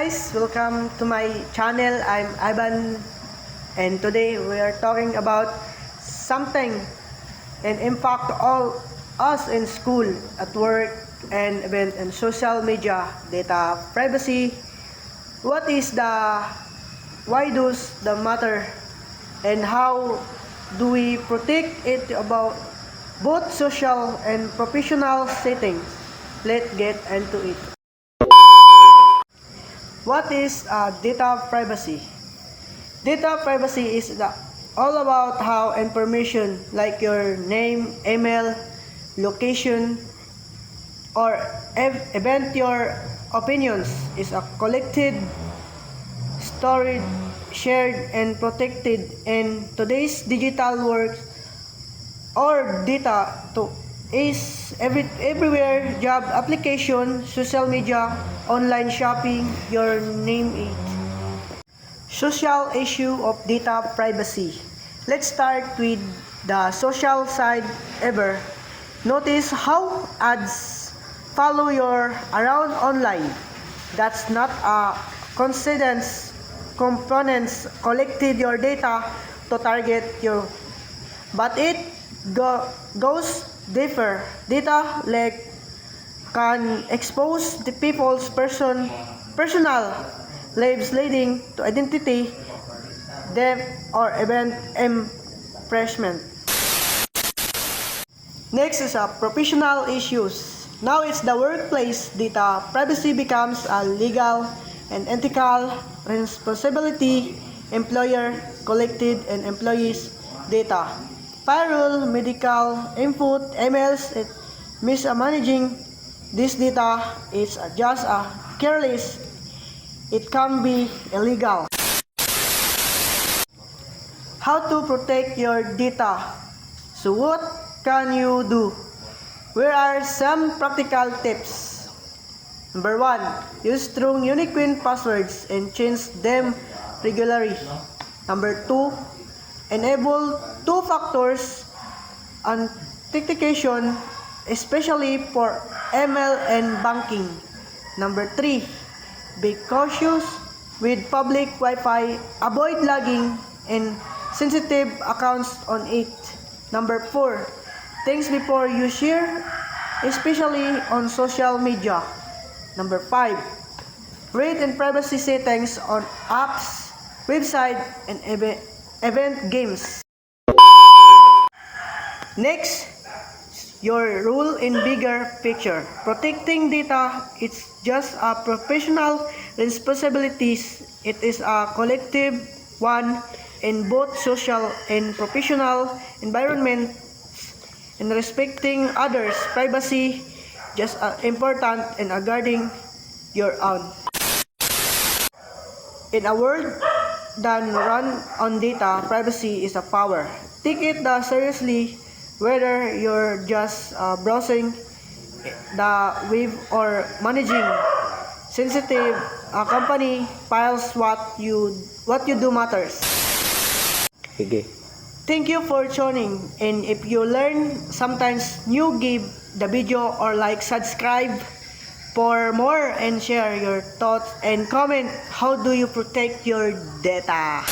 guys, welcome to my channel. I'm Ivan, and today we are talking about something and impact all us in school, at work, and event and social media, data privacy. What is the why does the matter, and how do we protect it about both social and professional settings? Let's get into it. What is data privacy? Data privacy is all about how information like your name, email, location, or even your opinions is collected, stored, shared, and protected in today's digital world. Or data is everywhere: job application, social media, online shopping, your name it. Social issue of data privacy. Let's start with the social side ever. Notice how ads follow you around online. That's not a coincidence. Components collected your data to target you, but it goes deeper. Data leak can expose the people's personal lives, leading to identity theft or even impressment. Next is professional issues. Now it's the workplace. Data privacy becomes a legal and ethical responsibility. Employer collected and employees' data. Payroll, medical input, emails, mismanaging this data is just careless. It can be illegal. How to protect your data? So what can you do? Here are some practical tips. Number 1, use strong unique passwords and change them regularly. Number 2, enable two-factor authentication, especially for email and banking. Number 3, be cautious with public Wi-Fi. Avoid logging in sensitive accounts on it. Number 4, think before you share, especially on social media. Number 5, read and privacy settings on apps, website, and event games. Next, your role in bigger picture. Protecting data is just a professional responsibilities. It is a collective one in both social and professional environments, and respecting others' privacy just as important and guarding your own. In a world that run on data, privacy is a power. Take it seriously, whether you're just browsing the web or managing sensitive company files. What you do matters. Okay. Thank you for tuning, and if you learn sometimes new, give the video or like, subscribe for more, and share your thoughts and comment. How do you protect your data?